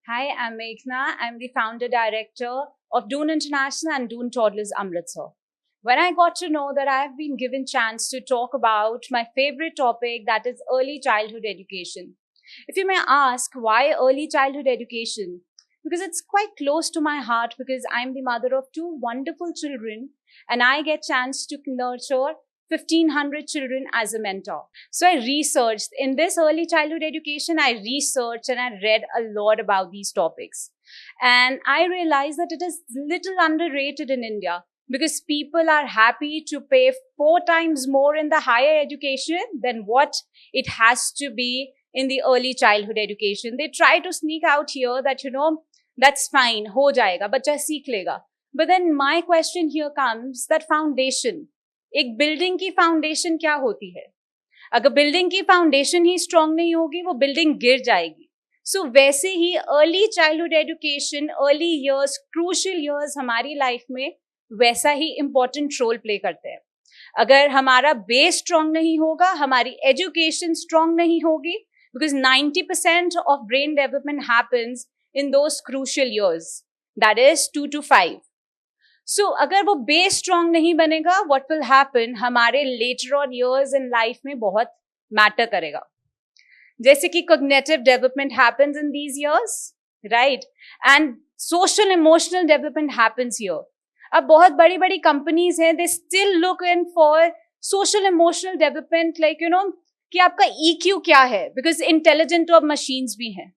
Hi, I'm Meghna. I'm the founder director of Doon International and Doon Toddlers Amritsar. When I got to know that I have been given chance to talk about my favorite topic, that is early childhood education. If you may ask, why early childhood education? Because it's quite close to my heart because I'm the mother of two wonderful children and I get chance to nurture 1500 children as a mentor. So I researched in this early childhood education, I researched and I read a lot about these topics. And I realized that it is little underrated in India because people are happy to pay 4 times more in the higher education than what it has to be in the early childhood education. They try to sneak out here that, that's fine, ho jayega, bachcha seekh lega. But then my question here comes that foundation. एक building की foundation क्या होती है? अगर building की foundation ही strong नहीं होगी वो बिल्डिंग गिर जाएगी. सो वैसे ही early childhood education, early years, crucial years हमारी लाइफ में वैसा ही इंपॉर्टेंट रोल प्ले करते हैं. अगर हमारा बेस स्ट्रांग नहीं होगा, हमारी एजुकेशन स्ट्रांग नहीं होगी, because 90% of brain development happens in those crucial years, that is 2 to 5. सो अगर वो बेस स्ट्रांग नहीं बनेगा, व्हाट विल हैपन, हमारे later on years in life में बहुत मैटर करेगा. जैसे कि cognitive development happens in these years, right, and social emotional development happens here. अब बहुत बड़ी बड़ी कंपनीज हैं, they still look in for social emotional development, like कि आपका EQ क्या है, बिकॉज इंटेलिजेंट तो अब मशीन्स भी हैं.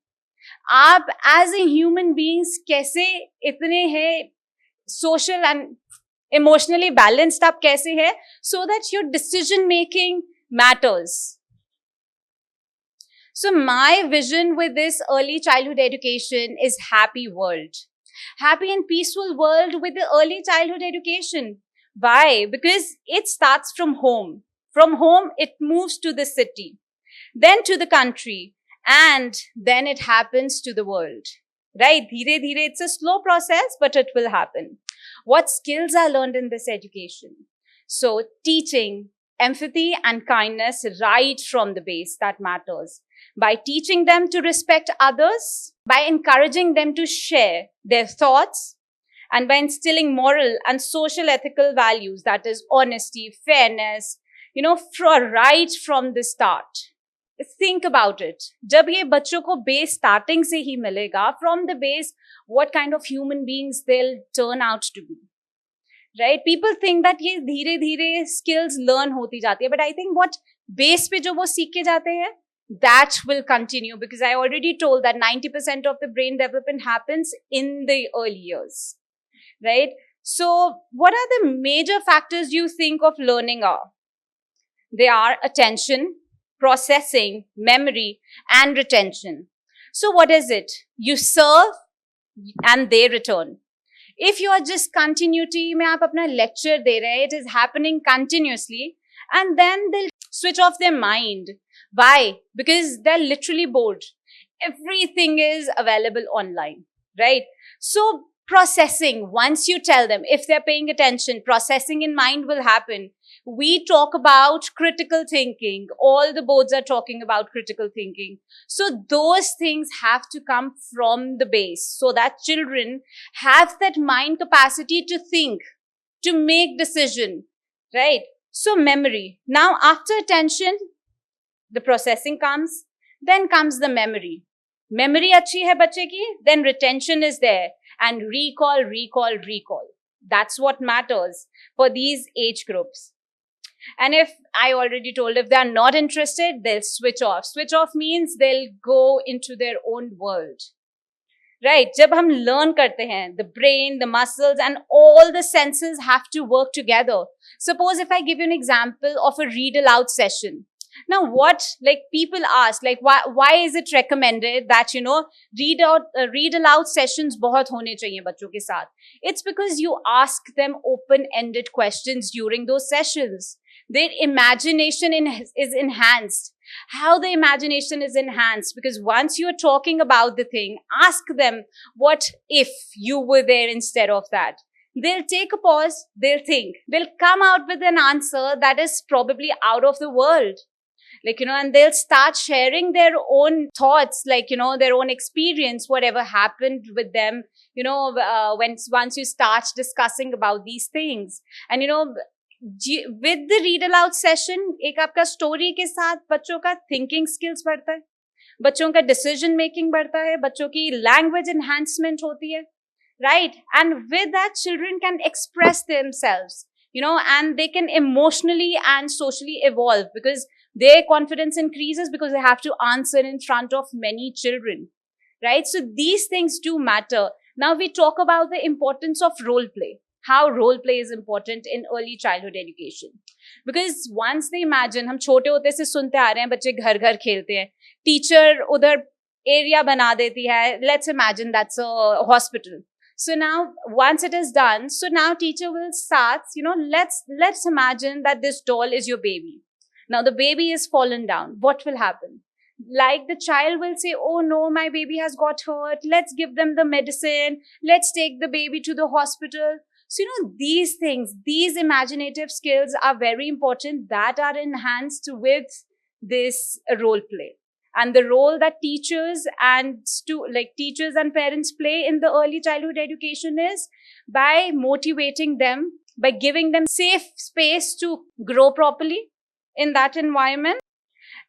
आप एज ए ह्यूमन बीइंग्स कैसे इतने हैं social and emotionally balanced आप कैसे है, so that your decision making matters. So my vision with this early childhood education is happy world. Happy and peaceful world with the early childhood education. Why? Because it starts from home. From home, it moves to the city, then to the country, and then it happens to the world. Right? Dheere dheere, it's a slow process, but it will happen. What skills are learned in this education? So teaching empathy and kindness right from the base, that matters. By teaching them to respect others, by encouraging them to share their thoughts, and by instilling moral and social ethical values, that is honesty, fairness, right from the start. Think about it. जब ये बच्चों को base starting से ही मिलेगा, from the base, what kind of human beings they'll turn out to be. Right? People think that ये धीरे धीरे skills learn होती जाती है, but I think what base पे जो वो सीख के जाते हैं, that will continue, because I already told that 90% of the brain development happens in the early years. Right? So what are the major factors you think of learning are? They are attention, processing, memory, and retention. So what is it? You serve and they return. If you are just continuity में आप अपना lecture दे रहे हैं, it is happening continuously, and then they'll switch off their mind. Why? Because they're literally bored. Everything is available online, right? So processing, once you tell them, if they're paying attention, processing in mind will happen. We talk about critical thinking. All the boards are talking about critical thinking. So those things have to come from the base so that children have that mind capacity to think, to make decision, right? So memory. Now after attention, the processing comes, then comes the memory. Memory अच्छी है बच्चे की, then retention is there, and recall. That's what matters for these age groups. And if I already told, if they're not interested, they'll switch off. Switch off means they'll go into their own world. Right? जब हम learn करते हैं, the brain, the muscles, and all the senses have to work together. Suppose if I give you an example of a read aloud session. Now what, like people ask, like why is it recommended that, read aloud sessions बहुत होने चाहिए बच्चों के साथ? It's because you ask them open-ended questions during those sessions. Their imagination is enhanced. How the imagination is enhanced? Because once you're talking about the thing, ask them, what if you were there instead of that? They'll take a pause, they'll think, they'll come out with an answer that is probably out of the world. and they'll start sharing their own thoughts, their own experience, whatever happened with them, when once you start discussing about these things. And with the read aloud session, एक आपका story के साथ बच्चों का thinking skills बढ़ता है, बच्चों का डिसीजन मेकिंग बढ़ता है, बच्चों की लैंग्वेज एनहांसमेंट होती है, right? And with that, children can express themselves, and they can emotionally and socially evolve, because their confidence increases because they have to answer in front of many children, right? So these things do matter. Now we talk about the importance of role play, how role play is important in early childhood education. Because once they imagine, हम छोटे होते से सुनते आ रहे हैं बच्चे घर घर खेलते हैं, टीचर उधर एरिया बना देती है, let's imagine that's a hospital. So now once it is done, so now teacher will start, let's imagine that this doll is your baby. Now the baby is fallen down. What will happen? Like the child will say, oh no, my baby has got hurt. Let's give them the medicine. Let's take the baby to the hospital. So, these things, these imaginative skills are very important, that are enhanced with this role play. And the role that teachers and teachers and parents play in the early childhood education is by motivating them, by giving them safe space to grow properly in that environment.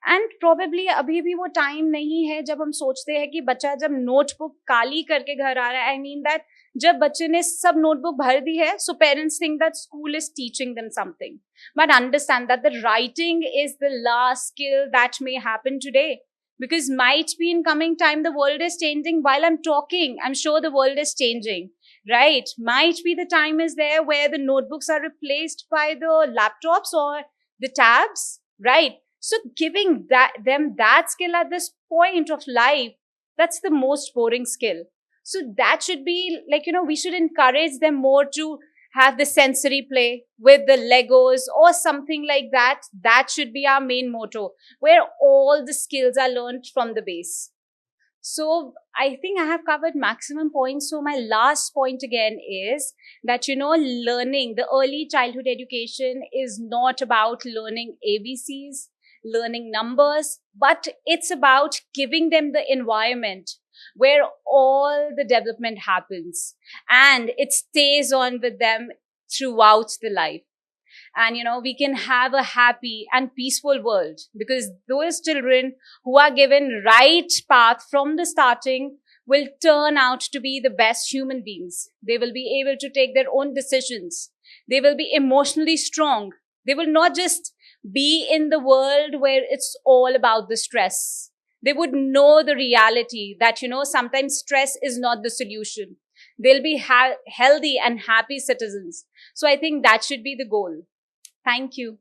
And probably अभी भी वो time नहीं है जब हम सोचते हैं कि बच्चा जब नोटबुक काली करके घर आ रहा है, आई मीन दैट जब बच्चे ने सब नोटबुक भर दी है, so parents think that school is teaching them something, but understand that the writing is the last skill that may happen today, because might be in coming time the world is changing while I'm talking. I'm sure the world is changing, right? Might be the time is there where the notebooks are replaced by the laptops or the tabs, right? So giving them that skill at this point of life, that's the most boring skill. So that should be we should encourage them more to have the sensory play with the Legos or something like that. That should be our main motto, where all the skills are learned from the base. So I think I have covered maximum points. So my last point again is that, learning, the early childhood education is not about learning ABCs, learning numbers, but it's about giving them the environment where all the development happens and it stays on with them throughout the life. And, we can have a happy and peaceful world, because those children who are given right path from the starting will turn out to be the best human beings. They will be able to take their own decisions. They will be emotionally strong. They will not just be in the world where it's all about the stress. They would know the reality that, sometimes stress is not the solution. They'll be healthy and happy citizens. So I think that should be the goal. Thank you.